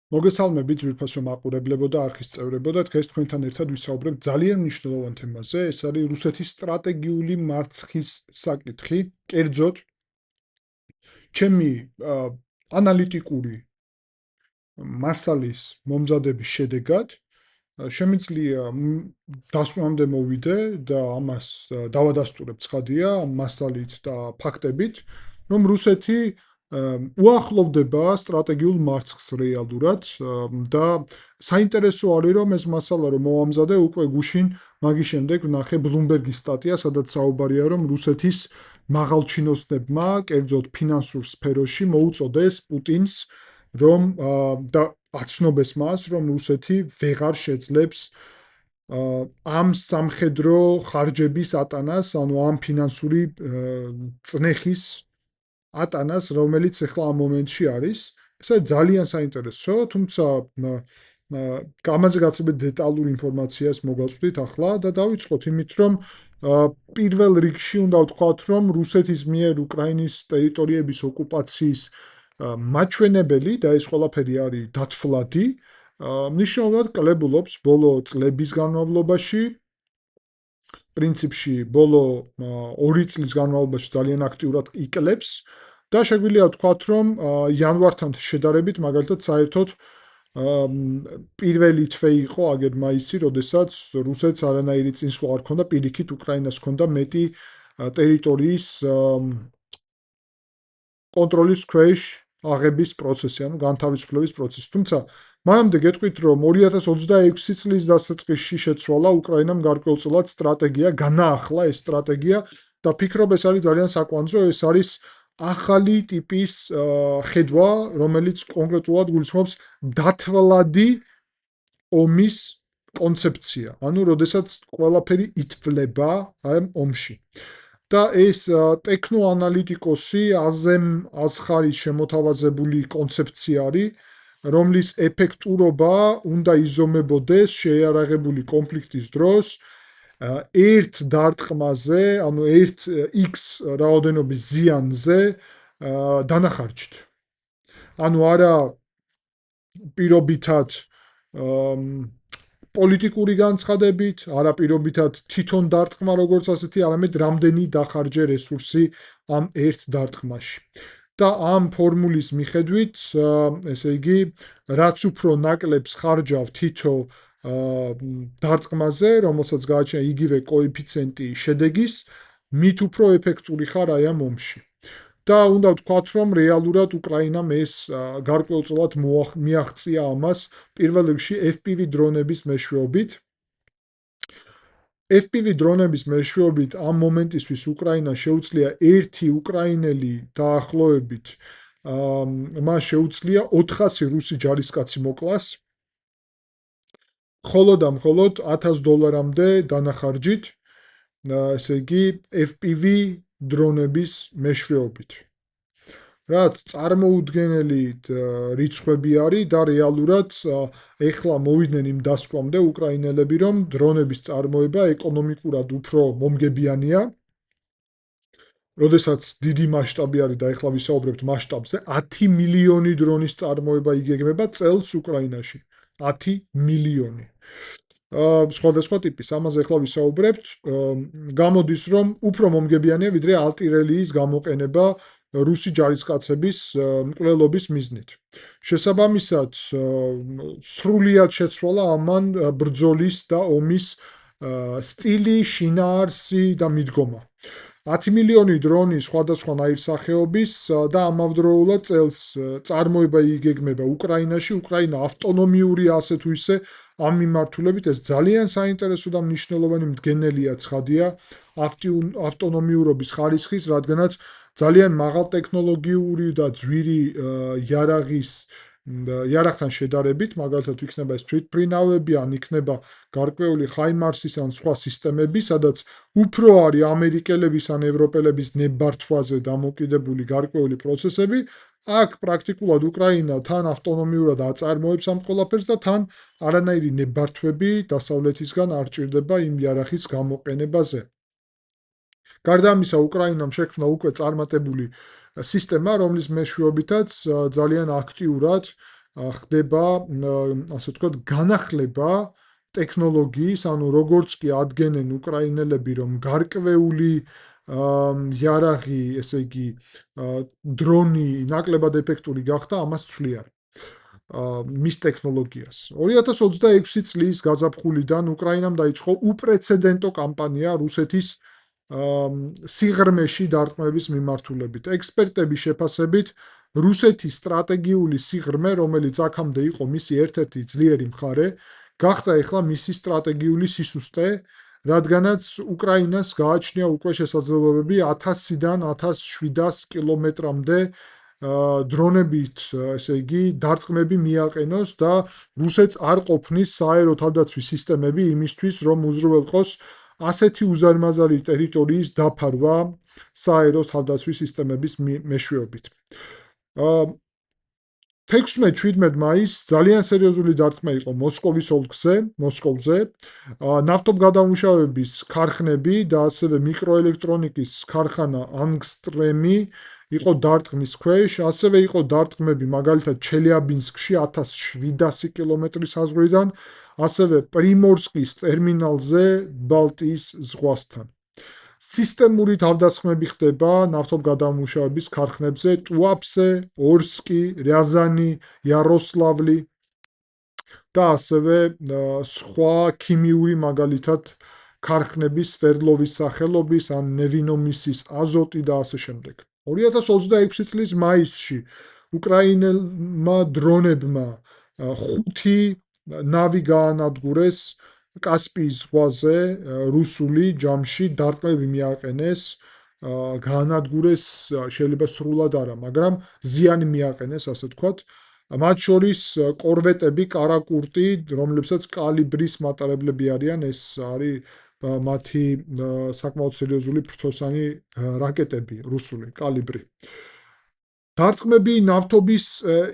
მოგესალმებით, ძვირფასო მაყურებლებო და არხის წევრებო და დღეს თქვენთან ერთად ვისაუბრებთ ძალიან მნიშვნელოვან თემაზე. ეს არის რუსეთის სტრატეგიული მარცხის საკითხი. კერძოდ, ჩემი ანალიტიკური მასალის მომზადების შედეგად შემიძლია დასკვნამდე მოვიდე და ამას დავადასტურებ ცხადია მასალით და ფაქტებით, რომ რუსეთი უახლოვდება სტრატეგიულ მარცხს რეალურად და საინტერესო არის რომ ეს მასალა რომ მოვამზადე უკვე გუშინ მაგის შემდეგ ვნახე ბლუმბერგის სტატია, სადაც საუბარია რომ რუსეთის მაღალჩინოსნებმა, კერძოდ ფინანსურ სფეროში მოუწოდეს პუტინს რომ და აცნობეს მას, რომ რუსეთი ვეღარ შეძლებს ამ სამხედრო ხარჯების ატანას, ანუ ამ ფინანსური წნეხის ატანას, რომელიც ახლა ამ მომენტში არის. ეს არის ძალიან საინტერესო, თუმცა ამაზე გაცილებით დეტალური ინფორმაციას მოგაწვდით ახლა და დავიწყოთ იმით, რომ პირველ რიგში უნდა ვთქვათ, რომ რუსეთის მიერ უკრაინის ტერიტორიების ოკუპაციის მაჩვენებელი და ეს ყველაფერი არის დათვლადი, მნიშვნელოვნად კლებულობს ბოლო წლების განმავლობაში. პრინციპში ბოლო 2 წლის განმავლობაში ძალიან აქტიურად იკლებს და შეგვიძლია ვთქვათ, რომ იანვართან შედარებით მაგალითად საერთოდ პირველი თვე იყო აგერ მაისი, როდესაც რუსეთს არანაირი წინსვლა არ ქონდა, პირიქით უკრაინას ქონდა მეტი ტერიტორიის კონტროლის ქვეშ აღების პროცესი, ანუ განთავისუფლების პროცესი. თუმცა მანამდე გეტყვით, რომ 2026 წლის დასაწყისში შეცვალა უკრაინამ გარკვეულწილად სტრატეგია, განაახლა ეს სტრატეგია და ფიქრობ ეს არის ძალიან საკვანძო, ეს არის ახალი ტიპის ხედვა, რომელიც კონკრეტულად გულისხმობს დათვლადი ომის კონცეფცია, ანუ როდესაც ყველაფერი ითვლება ამ ომში. და ეს ტექნოანალიტიკოსი აზემ აზხარის შემოთავაზებული კონცეფცია არის, რომლის ეფექტურობა უნდა იზომებოდეს შეიარაღებული კონფლიქტის დროს ერთ დარტყმაზე, ანუ ერთ X რაოდენობის ზიანზე დანახარჯით. ანუ არა პირობითად პოლიტიკური განცხადებით, არა პირობითად თვითონ დარტყმა როგორც ასეთი, არამედ რამდენი დახარჯე რესურსი ამ ერთ დარტყმაში. და ამ ფორმულის მიხედვით, ესე იგი, რაც უფრო ნაკლებს ხარჯავ თითო დარტყმაზე, რომელსაც გააჩნია იგივე კოეფიციენტი შედეგის, მით უფრო ეფექტური ხარ აი ამ ომში. და უნდა ვთქვათ, რომ რეალურად უკრაინამ ეს გარკვეულწილად მიაღწია ამას პირველ რიგში FPV დრონების მეშვეობით. FPV დრონების მეშვეობით ამ მომენტისთვის უკრაინას შეუძლია ერთი უკრაინელი დაახლოებით მას შეუძლია 400 რუსი ჯარისკაცი მოკლას. მხოლოდ $1000-მდე დანახარჯით, ესე იგი FPV დრონების მეშვეობით. რაც წარმოუდგენელი რიცხვები არის და რეალურად ეხლა მოვიდნენ იმ დასკვამდე უკრაინელები, რომ დრონების წარმოება ეკონომიკურად უფრო მომგებიანია. როდესაც დიდი მასშტაბი არის და ეხლა ვისაუბრებთ მასშტაბზე, 10 მილიონი დრონის წარმოება იგეგმება წელს უკრაინაში. 10 მილიონი. სხვადასხვა ტიპის, ამაზე ახლა ვისაუბრებთ, გამოდის რომ უფრო მომგებიანია ვიდრე ალტირელიის გამოყენება რუსი ჯარისკაცების მკვლელობის მიზნით. შესაბამისად, სრულიად შეცვალა ამან ბრძოლის და ომის სტილი, შინაარსი და მიდგომა. 10 მილიონი დრონი სხვადასხვანაირ სახეობის და ამავდროულად წელს წარმოება იგეგმება უკრაინაში, უკრაინა ავტონომიური ასე თუ ისე ამ მიმართულებით ეს ძალიან საინტერესო და მნიშვნელოვანი მდგენელია ცხადია ავტონომიურობის ხარისხის, რადგანაც ძალიან მაღალ ტექნოლოგიური და ძვირი იარაღთან შედარებით, მაგალითად იქნება ეს თვითმფრინავები, ან იქნება გარკვეული ხაიმარსის ან სხვა სისტემები, სადაც უფრო არის ამერიკელების ან ევროპელების ნებართვაზე დამოკიდებული გარკვეული პროცესები, აქ პრაქტიკულად უკრაინა თან ავტონომიურად აწარმოებს ამ ყველაფერს და თან არანაირი ნებართვები დასავლეთისგან არ ჭირდება იმ იარაღის გამოყენებაზე. გარდა ამისა, უკრაინამ შექმნა უკვე წარმატებული სისტემა, რომლის მეშვეობითაც ძალიან აქტიურად ხდება, ასე ვთქვათ, განახლება ტექნოლოგიის, ანუ როგორც კი ადგენენ უკრაინელები, რომ გარკვეული იარაღი, ესე იგი, დრონი ნაკლებად ეფექტური გახდა, ამას ცვლიან. მის ტექნოლოგიას. 2026 წლის გაზაფხულიდან უკრაინამ დაიწყო უპრეცედენტო კამპანია რუსეთის სიღრმეში დარტყმების მიმართულებით. ექსპერტების შეფასებით, რუსეთის სტრატეგიული სიღრმე, რომელიც აქამდე იყო მისი ერთ-ერთი ძლიერი მხარე, გახდა ეხლა მისი სტრატეგიული სისუსტე, რადგანაც უკრაინას გააჩნია უკვე შესაძლებლობები 1000-დან 1700 კილომეტრამდე დრონებით, ესე იგი, დარტყმები მიაყენოს და რუსეთს არ ყოფნის საერო თავდაცვის სისტემები იმისთვის, რომ უზრუნველყოს ასეთი უზარმაზარი ტერიტორიის დაფარვა საერო თავდაცვის სისტემების მეშვეობით. 16-17 მაისს ძალიან სერიოზული დარტყმა იყო მოსკოვის ოლქზე, მოსკოვზე. ნავთობგადამუშავების ქარხნები და ასევე მიკროელექტრონიკის ქარხანა ანგსტრემი იყო დარტყმის ქვეშ, ასევე იყო დარტყმები მაგალითად ჩელიაბინსკში 1700 კილომეტრის საზღვრიდან, ასევე პრიმორსკის ტერმინალზე ბალტიის ზღვასთან. სისტემური თავდასხმები ხდება ნავთობგადამუშავების ქარხნებზე ტუაფსე, ორსკი, რязანი, იაროსლავლი და ასევე სხვა ქიმიური მაგალითად ქარხნების სვერდლოვის სახელობის ან ნევინომისის აზოტი და ასე შემდეგ. 2026 წლის მაისში უკრაინელმა დრონებმა 5 ნავი გაანადგურეს კასპიის ზღვაზე რუსული ჯამში დარტყმები მიაყენეს, გაანადგურეს შეიძლება სრულად არა, მაგრამ ზიანი მიაყენეს, ასე ვთქვათ. მათ შორის კორვეტები, კარაკურტი, რომლებსაც კალიბრის მატარებლები არიან, ეს არის მათი საკმაოდ სერიოზული ფრთოსანი რაკეტები, რუსული კალიბრი. დარტყმები ნავთობის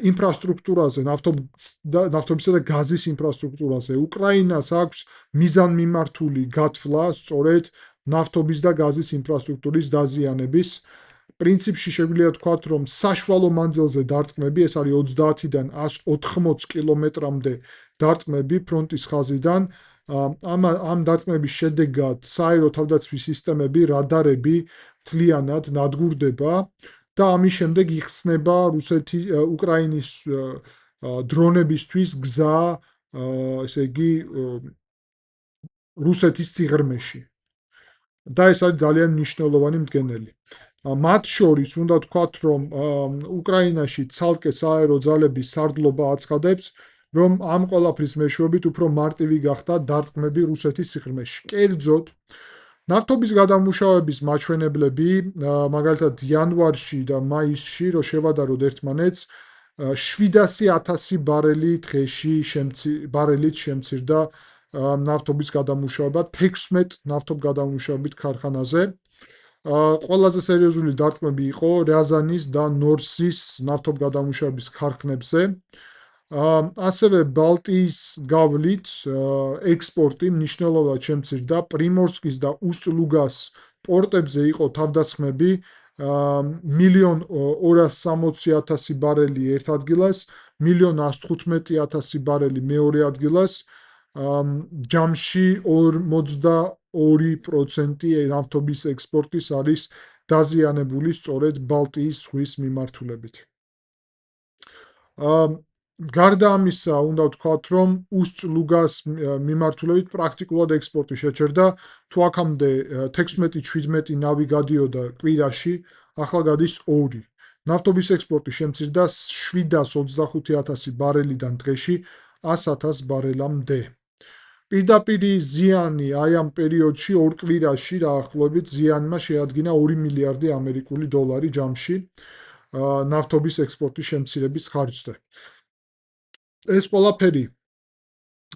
ინფრასტრუქტურაზე, ნავთობისა და გაზის ინფრასტრუქტურაზე. უკრაინას აქვს მიზანმიმართული გათვლა, სწორედ ნავთობის და გაზის ინფრასტრუქტურის დაზიანების. პრინციპში შეგვიძლია ვთქვათ, რომ საშუალო მანძილზე დარტყმები, ეს არის 30-დან 180 კილომეტრამდე დარტყმები ფრონტის ხაზიდან. ამ დარტყმების შედეგად საერო თავდაცვის სისტემები, რადარები მთლიანად ნადგურდება და ამის შემდეგ იხსნება უკრაინის დრონებისთვის გზა, ესე იგი, რუსეთის სიღრმეში. და ეს არის ძალიან მნიშვნელოვანი მდგენელი. მათ შორის უნდა ვთქვათ, რომ უკრაინაში ცალკე საერო ძალების სარდლობა აცხადებს, რომ ამ ყველაფრის მეშვეობით უფრო მარტივი გახდა დარტყმები რუსეთის სიღრმეში. კერძოდ, ნავთობის გადამუშავების მაჩვენებლები, მაგალითად იანვარში და მაისში, რო შევადაროთ ერთმანეთს, 700,000 ბარელი დღეში ბარელით შემცირდა ნავთობის გადამუშავება 16 ნავთობგადამუშავებით ქარხანაზე. ყველაზე სერიოზული დარტყმები იყო რязаნის და ნორსის ნავთობგადამუშავების ქარხნებზე. ასევე ბალტიის გავლით ექსპორტი მნიშვნელოვნად შემცირდა. პრიმორსკის და უსტ-ლუგას პორტებზე იყო თავდასხმები 1,260,000 ბარელი ერთ ადგილას, 1,115,000 ბარელი მეორე ადგილას. ჯამში 42% ნავთობის ექსპორტის არის დაზიანებული სწორედ ბალტიის ზღვის მიმართულებით. გარდა ამისა, უნდა ვთქვათ, რომ უსტ-ლუგას მიმართულებით პრაქტიკულად ექსპორტი შეჩერდა. თუ აქამდე 16-17 ნავი გადიოდა კვირაში, ახლა გადის 2. ნავთობის ექსპორტი შემცირდა 725,000 ბარელიდან დღეში 100,000 ბარელამდე. პირდაპირი ზიანი აი ამ პერიოდში 2 კვირაში დაახლოებით ზიანმა შეადგინა 2 მილიარდი ამერიკული დოლარი ჯამში ნავთობის ექსპორტის შემცირების ხარჯზე. ეს ყველაფერი,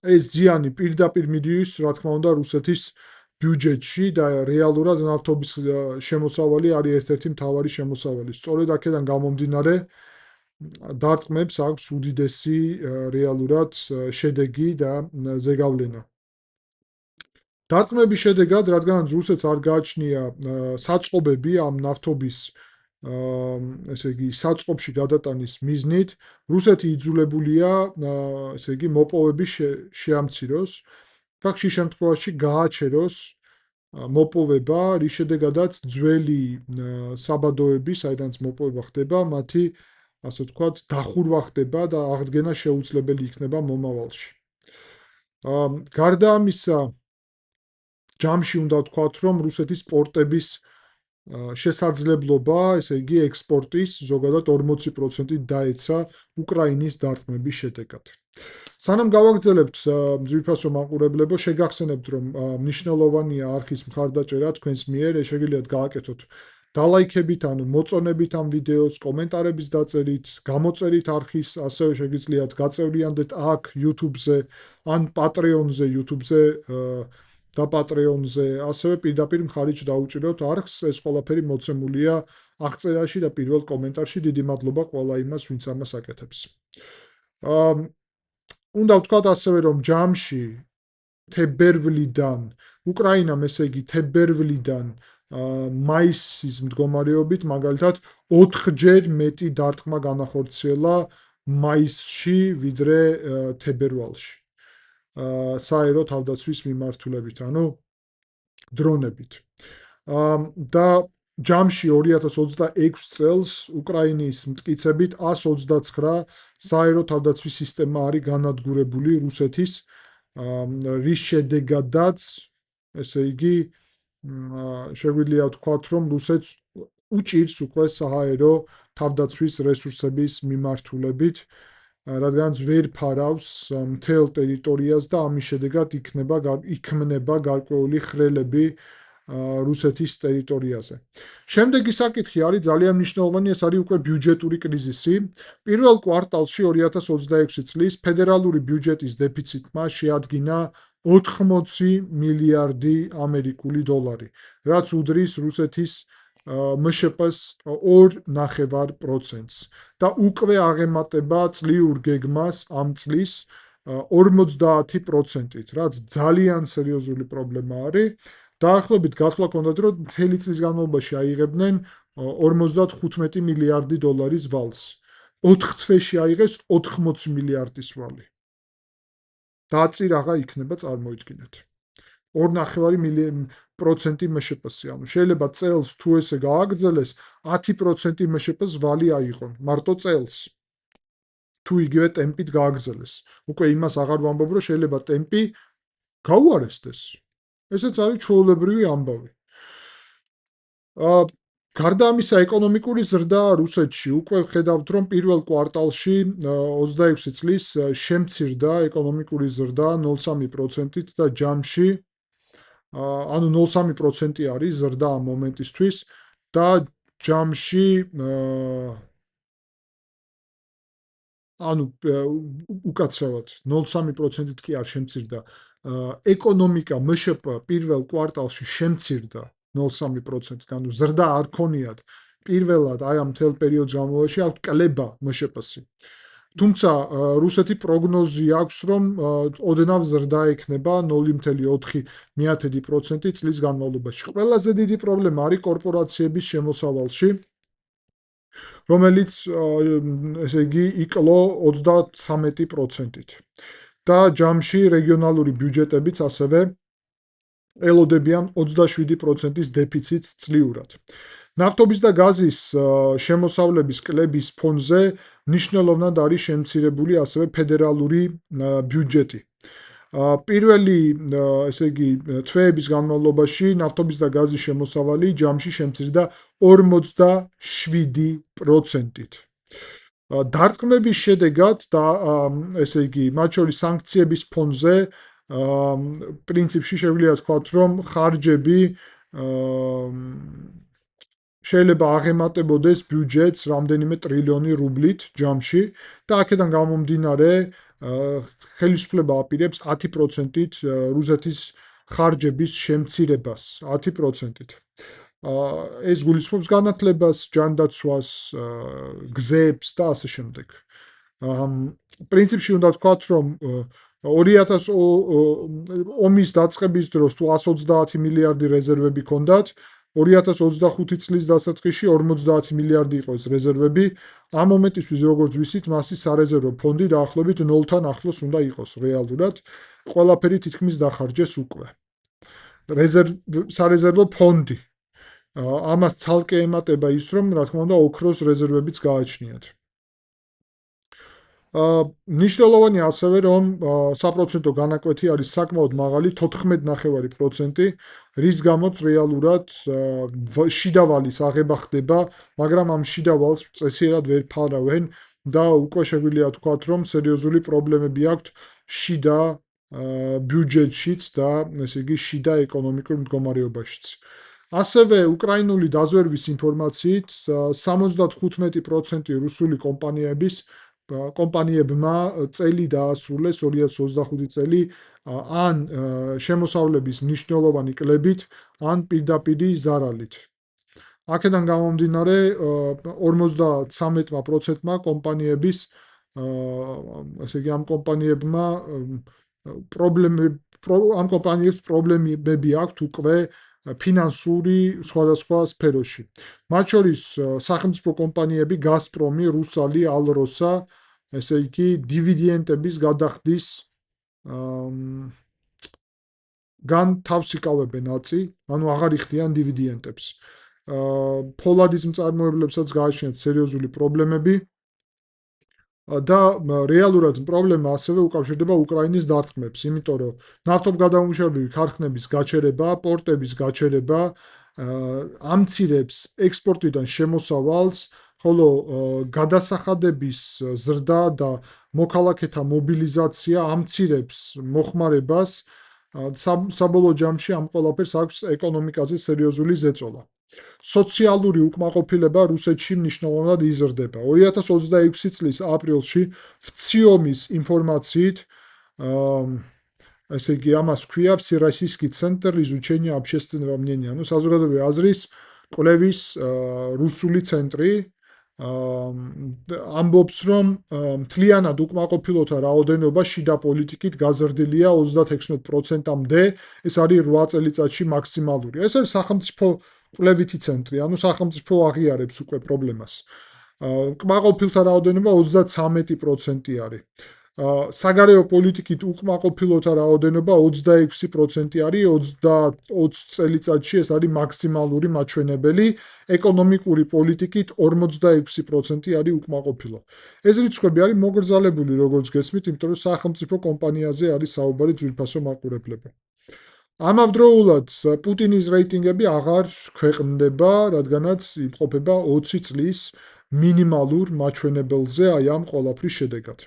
ეს ზიანი პირდაპირ მიდის, რა თქმა უნდა, რუსეთის ბიუჯეტში და რეალურად ნავთობის შემოსავალი არის ერთ-ერთი მთავარი შემოსავალი. სწორედ აქედან გამომდინარე, დარტყმებს აქვს უდიდესი რეალურად შედეგი და ზეგავლენა. დარტყმების შედეგად, რადგანაც რუსეთს არ გააჩნია საწყობები ამ ნავთობის ესე იგი საწყობში გადატანის მიზნით რუსეთი იძულებულია ესე იგი მოპოვების შეამციროს. ფაქტში შემთხვევაში გააჩეროს მოპოვება, რის შედეგადაც ძველი საბადოები, საიდანაც მოპოვება ხდება, მათი ასე ვთქვათ, დახურვა ხდება და აღდგენა შეუძლებელი იქნება მომავალში. გარდა ამისა, ჯამში უნდა ვთქვათ, რომ რუსეთის პორტების შესაძლებლობა, ესე იგი ექსპორტის ზოგადად 40%-ით დაეცა უკრაინის დარტყმების შედეგად. სანამ გავაგრძელებთ ძვირფასო მაყურებლებო, შეგახსენებთ, რომ მნიშვნელოვანია არხის მხარდაჭერა თქვენს მიერ, შეგიძლიათ გააკეთოთ დალაიქებით, ანუ მოწონებით ამ ვიდეოს, კომენტარების დაწერით, გამოწერით არხის, ასევე შეგიძლიათ გაწევრიანდეთ აქ YouTube-ზე ან Patreon-ზე, YouTube-ზე და Patreon-ზე, ასევე პირდაპირ მხარიჭ დაუჭიროთ არხს, ეს ყველაფერი მოცემულია აღწერაში და პირველ კომენტარში. დიდი მადლობა ყველა იმას, ვინც ამას აკეთებს. უნდა ვთქვათ ასევე, რომ ჯამში თებერვლიდან უკრაინამ, ესე იგი თებერვლიდან მაისის მდგომარეობით, მაგალითად 4-ჯერ მეტი დარტყმა განახორციელა მაისში, ვიდრე თებერვალში. საერო თავდაცვის მიმართულებით, ანუ დრონებით. და ჯამში 2026 წელს უკრაინის მტკიცებით 129 საერო თავდაცვის სისტემა არის განადგურებული რუსეთის, რის შედეგადაც, ესე იგი, შეგვიძლია ვთქვათ, რომ რუსეთს უჭირს უკვე სააერო თავდაცვის რესურსების მიმართულებით, რადგანაც ვერ ფარავს მთელ ტერიტორიას და ამის შედეგად იქმნება გარკვეული ხრელები რუსეთის ტერიტორიაზე. შემდეგი საკითხი არის ძალიან მნიშვნელოვანი, ეს არის უკვე ბიუჯეტური კრიზისი. პირველ კვარტალში 2026 წლის ფედერალური ბიუჯეტის დეფიციტმა შეადგინა 80 მილიარდი ამერიკული დოლარი, რაც უდრის რუსეთის მშპ-ს 2.9%-ს და უკვე აღემატება წლიურ გეგმას ამ წლის 50%-ით, რაც ძალიან სერიოზული პრობლემა არის. დაახლოებით გათვლა ჰქონდათ, რომ მთელი წლის განმავლობაში აიღებდნენ 55 მილიარდი დოლარის ვალს. 4 თვეში აიღეს 80 მილიარდის ვალი. დაწი რაღა იქნება, წარმოიდგინეთ. 2.9% მშპ-ს, ანუ შეიძლება წელს თუ ესე გააგრძელეს 10% მშპ-ს ვალი აიღონ, მარტო წელს. თუ იგივე ტემპით გააგრძელეს. უკვე იმას აღარ ვამბობ, რომ შეიძლება ტემპი გაუარესდეს. ესეც არის ჩვეულებრივი ამბავი. გარდა ამისა, ეკონომიკური ზრდა რუსეთში უკვე ხედავთ, რომ პირველ კვარტალში 26 წლის შემცირდა ეკონომიკური ზრდა 0.3%-ით და ჯამში ანუ 0.3% არის ზრდა ამ მომენტისთვის და ჯამში ანუ უკაცრავად 0.3%-ით კი არ შემცირდა. ეკონომიკა მშპ პირველ კვარტალში შემცირდა 0.3%-ით, ანუ ზრდა არ ქონიათ. პირველად აი ამ მთელ პერიოდს განმავლობაში აქვს კლება მშპ-ს. თუმცა რუსეთი პროგნოზი აქვს, რომ ოდნავ ზრდა ექნება 0.4% წლის განმავლობაში. ყველაზე დიდი პრობლემა არის კორპორაციების შემოსავალში, რომელიც ესე იგი იკლო 33%-ით. და ჯამში რეგიონალური ბიუჯეტებიც ასევე ელოდებიან 27%-ის დეფიციტს წლიურად. ნავთობის და გაზის შემოსავლების კლების ფონზე მნიშვნელოვნად არის შემცირებული ასევე ფედერალური ბიუჯეტი. პირველი, ესე იგი, თვეების განმავლობაში ნავთობის და გაზის შემოსავალი ჯამში შემცირდა 47%-ით. დარტყმების შედეგად და ესე იგი, მათ შორის სანქციების ფონზე პრინციპში შეგვიძლია ვთქვათ, რომ ხარჯები შეიძლება აღემატებოდეს ბიუჯეტს რამდენიმე ტრილიონი რუბლით ჯამში და აქედან გამომდინარე ხელისუფლება აპირებს 10%-ით რუსეთის ხარჯების შემცირებას, 10%-ით. ეს გულისხმობს განათლებას, ჯანდაცვას, გზებს და ასე შემდეგ. პრინციპში უნდა ვთქვათ, რომ 2000 ომის დაწყების დროს თუ 130 მილიარდი რეზერვები ჰქონდათ, 2025 წლის დასაწყისში 50 მილიარდი იყო ეს რეზერვები. ამ მომენტისთვის, როგორც ვიცით, მასის სარეზერვო ფონდი დაახლოებით 0-თან ახლოს უნდა იყოს რეალურად. ყველაფერი თითქმის დახარჯეს უკვე. სარეზერვო ფონდი. ამას ცალკე ემატება ის, რომ რა თქმა უნდა, ოქროს რეზერვებიც გააჩნიათ. ნიშნულოვანია ასევე, რომ საპროცენტო განაკვეთი არის საკმაოდ მაღალი, 14.9%, რის გამოც რეალურად შიდა ვალის აღება ხდება, მაგრამ ამ შიდა ვალს წესიერად ვერ ფარავენ და უკვე შეგვიძლია ვთქვათ, რომ სერიოზული პრობლემები აქვთ შიდა ბიუჯეტშიც და ესე იგი შიდა ეკონომიკურ მდგომარეობაშიც. ასევე უკრაინული დაზვერვის ინფორმაციით 75% რუსული კომპანიებმა წელი დაასრულეს 2025 წელი ან შემოსავლების მნიშვნელოვანი კლებით, ან პირდაპირი ზარალით. აქედან გამომდინარე 53%-მა კომპანიების ესე იგი ამ კომპანიებმა პრობლემები აქვთ უკვე ფინანსური სხვადასხვა სფეროში. მათ შორის სახელმწიფო კომპანიები გაზპრომი, რუსალი, ალროსა, ესე იგი დივიდენდების გადახდის თავს იკავებენ აწი, ანუ აღარ იხდიან დივიდენდებს. ფოლადის მწარმოებლებსაც გააჩნიათ სერიოზული პრობლემები და რეალურად პრობლემა ასევე უკავშირდება უკრაინის დარტყმებს, იმიტომ რომ ნავთობგადამუშავებელი ქარხნების გაჩერება, პორტების გაჩერება ამცირებს ექსპორტიდან შემოსავალს, ხოლო გადასახადების ზრდა და მოქალაქეთა მობილიზაცია ამცირებს მოხმარებას, საბოლოო ჯამში ამ ყველაფერს აქვს ეკონომიკაზე სერიოზული ზეწოლა. სოციალური უკმაყოფილება რუსეთში მნიშვნელოვნად იზრდება. 2026 წლის აპრილში ვციომის ინფორმაციით ესე იგი ამას ქვია Всероссийский центр изучения общественного мнения, ну საზოგადოებრივი აზრის კვლევის რუსული ცენტრი ამბობს, რომ მთლიანად უკმაყოფილოთა რაოდენობა შიდა პოლიტიკით გაზრდილია 36%-მდე, ეს არის 8 წელიწადში მაქსიმალური. ეს არის სახელმწიფო კვლევითი ცენტრი, ანუ სახელმწიფო აღიარებს უკვე პრობლემას. უკმაყოფილთა რაოდენობა 33% არის. საგარეო პოლიტიკით უკმაყოფილოთა რაოდენობა 26% არის, 20 წელიწადში ეს არის მაქსიმალური მაჩვენებელი, ეკონომიკური პოლიტიკით 46% არის უკმაყოფილო. ეს რიცხვები არის მოგრძალებული, როგორც გესმით, იმიტომ რომ სახელმწიფო კომპანიაზე არის საუბარი ძვირფასო მაყურებლებო. ამავდროულად პუტინის რეიტინგები აღარ ქვეყნდება, რადგანაც იმყოფება 20 წლის მინიმალურ მაჩვენებელზე აი ამ ყველაფრის შედეგად.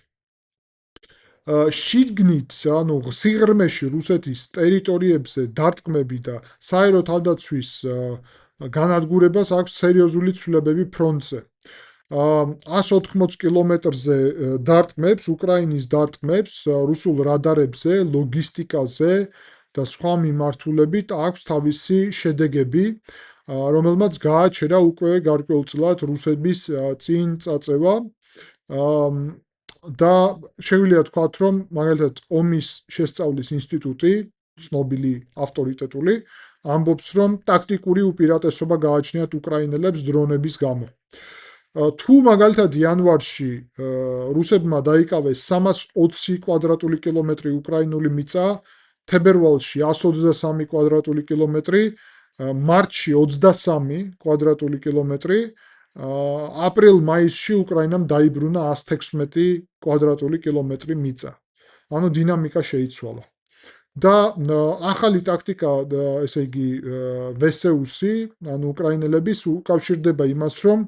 შიგნით, ანუ სიღრმეში რუსეთის ტერიტორიებზე დარტყმები და საერო თავდაცვის განადგურებას აქვს სერიოზული ცვლილებები ფრონტზე. 180 კილომეტრზე დარტყმებს, უკრაინის დარტყმებს, რუსულ რადარებზე, ლოგისტიკაზე და სხვა მიმართულებით აქვს თავისი შედეგები, რომელმაც გააჩერა უკვე გარკვეულწილად რუსების წინ წაწევა და შეგვიძლია ვთქვათ, რომ მაგალითად ომის შესწავლის ინსტიტუტი, ცნობილი ავტორიტეტული, ამბობს, რომ ტაქტიკური უპირატესობა გააჩნიათ უკრაინელებს დრონების გამო. თუ მაგალითად იანვარში რუსებმა დაიკავეს 320 კვადრატული კილომეტრი უკრაინული მიწა, თებერვალში 123 კვადრატული კილომეტრი, მარტში 23 კვადრატული კილომეტრი, აპრილ-მაისში უკრაინამ დაიბრუნა 116 კვადრატული კილომეტრი მიწა. ანუ დინამიკა შეიცვალა. და ახალი ტაქტიკა, ესე იგი ვესეუსი, ანუ უკრაინელების უკავშირდება იმას, რომ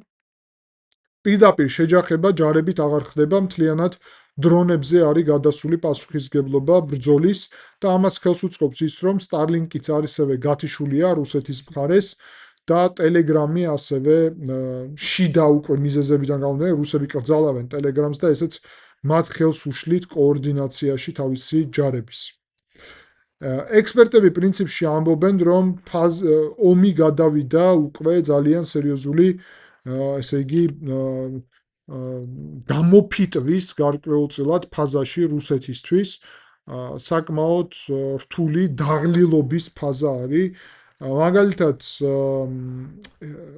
პირდაპირ შეჯახება ჯარებით აღარ ხდება, მთლიანად დრონებზე არის გადასული პასუხისმგებლობა ბრძოლის და ამას ხელს უწყობს ის, რომ Starlink-იც ასევე გათიშულია რუსეთის მხარეს და Telegram-ი ასევე შიდა უკვე მიზეზებიდან გამომდინარე რუსები კრძალავენ Telegram-ს და ესეც მათ ხელს უშლით კოორდინაციაში თავისი ჯარების. ექსპერტები პრინციპში ამბობენ, რომ ომი გადავიდა უკვე ძალიან სერიოზული, ესე იგი გამოფიტვის გარკვეულწილად ფაზაში რუსეთისთვის, საკმაოდ რთული დაღლილობის ფაზა არის მაგალითად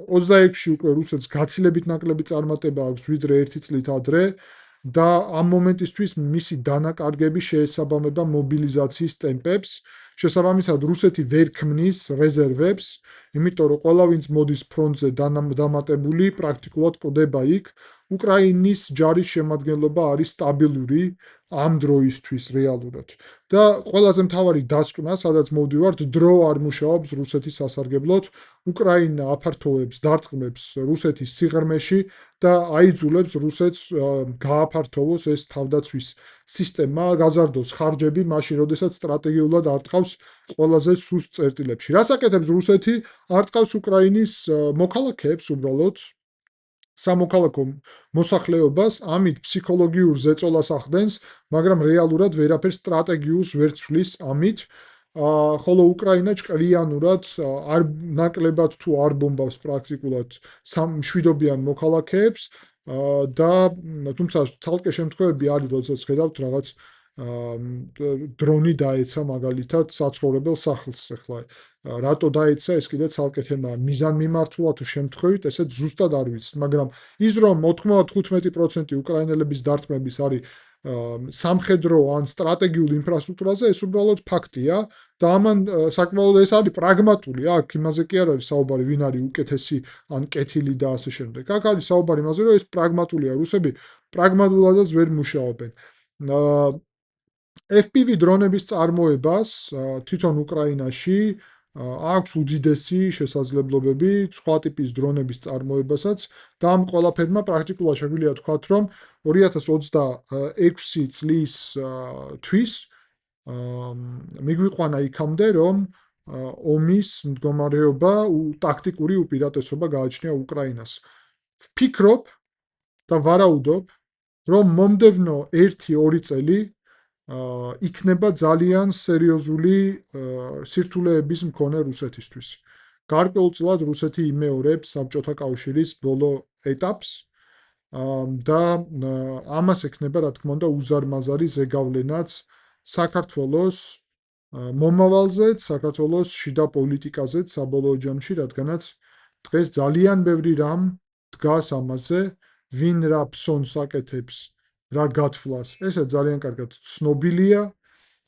26-ში უკვე რუსეთს გაცილებით ნაკლები წარმატება აქვს ვიდრე 1 წლით ადრე და ამ მომენტისთვის მისი დანაკარგები შეესაბამება მობილიზაციის ტემპებს. შესაბამისად, რუსეთი ვერ ქმნის რეზერვებს, იმიტომ რომ ყველა ვინც მოდის ფრონტზე დამატებული, პრაქტიკულად კვდება იქ. უკრაინის ჯარის შემადგენლობა არის სტაბილური ამ დროისთვის რეალურად. და ყველაზე მთავარი დასკვნა, სადაც მოვდივართ, დრო არ მუშაობს რუსეთის სასარგებლოდ. უკრაინა აფართოვებს დარტყმებს რუსეთის სიღრმეში და აიძულებს რუსეთს გააფართოვოს ეს თავდაცვის სისტემა, გაზარდოს ხარჯები მაშინ, როდესაც სტრატეგიულად არტყავს ყველაზე სუსტ წერტილებში. რას აკეთებს რუსეთი? არტყავს უკრაინის მოქალაქეებს უბრალოდ სამოქალაქო მოსახლეობას, ამით ფსიქოლოგიურ ზეწოლას ახდენს, მაგრამ რეალურად ვერაფერ სტრატეგიულს ვერ ცვლის ამით. ხოლო უკრაინა ჭკვიანურად არ ნაკლებად თუ არ ბომბავს პრაქტიკულად მშვიდობიან მოქალაქეებს და თუმცა ცალკე შემთხვევები არის, როდესაც ხედავთ რაღაც დრონი დაეცა მაგალითად საცხოვრებელ სახლს. ახლა რატო დაეცა, ეს კიდე ცალკე თემაა. მიზანმიმართულად თუ შემთხვევით, ესეც ზუსტად არ ვიცით, მაგრამ ის რომ 95% უკრაინელების დარტყმების არის სამხედრო ან სტრატეგიულ ინფრასტრუქტურაზე, ეს უბრალოდ ფაქტია და ამან საკმაოდ ეს არის პრაგმატული. აქ იმაზე კი არ არის საუბარი, ვინ არის უკეთესი ან კეთილი და ასე შემდეგ. აქ არის საუბარი იმაზე, რომ ეს პრაგმატულია. რუსები პრაგმატულადაც ვერ მუშაობენ. FPV დრონების წარმოებას თვითონ უკრაინაში აქვს უდიდესი შესაძლებლობები სხვა ტიპის დრონების წარმოებასაც და ამ ყველაფერმა პრაქტიკულად შეგვიძლია ვთქვათ, რომ 2026 წლის თვის მიგვიყვანა იქამდე, რომ ომის მდგომარეობა ტაქტიკური უპირატესობა გააჩნია უკრაინას. ვფიქრობ და ვარაუდობ, რომ მომდევნო 1-2 წელი იქნება ძალიან სერიოზული სირთულეების მქონე რუსეთისთვის. გარკვეულწილად რუსეთი იმეორებს საბჭოთა კავშირის ბოლო ეტაპს და ამას ექნება, რა თქმა უნდა, უზარმაზარი ზეგავლენაც საქართველოს მომავალზეც, საქართველოს შიდა პოლიტიკაზეც საბოლოო ჯამში, რადგანაც დღეს ძალიან ბევრი რამ დგას ამაზე, ვინ რა ფსონს აკეთებს, რა გათვლას, ესე ძალიან კარგად ცნობილია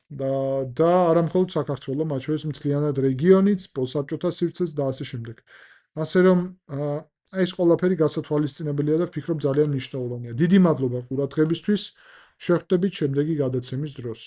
და არა მხოლოდ საქართველო, მათ შორის მთლიანად რეგიონიც, პოსტსაბჭოთა სივრცეც და ასე შემდეგ. ასე რომ ეს ყველაფერი გასათვალისწინებელია და ვფიქრობ ძალიან მნიშვნელოვანია. დიდი მადლობა ყურადღებისთვის. შევხვდებით შემდეგი გადაცემის დროს.